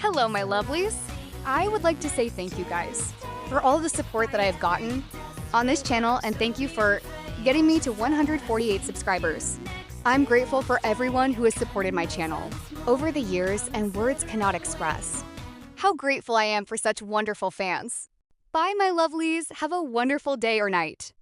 Hello, my lovelies. I would like to say thank you guys for all the support that I have gotten on this channel, and thank you for getting me to 148 subscribers. I'm grateful for everyone who has supported my channel over the years, and words cannot express how grateful I am for such wonderful fans. Bye, my lovelies. Have a wonderful day or night.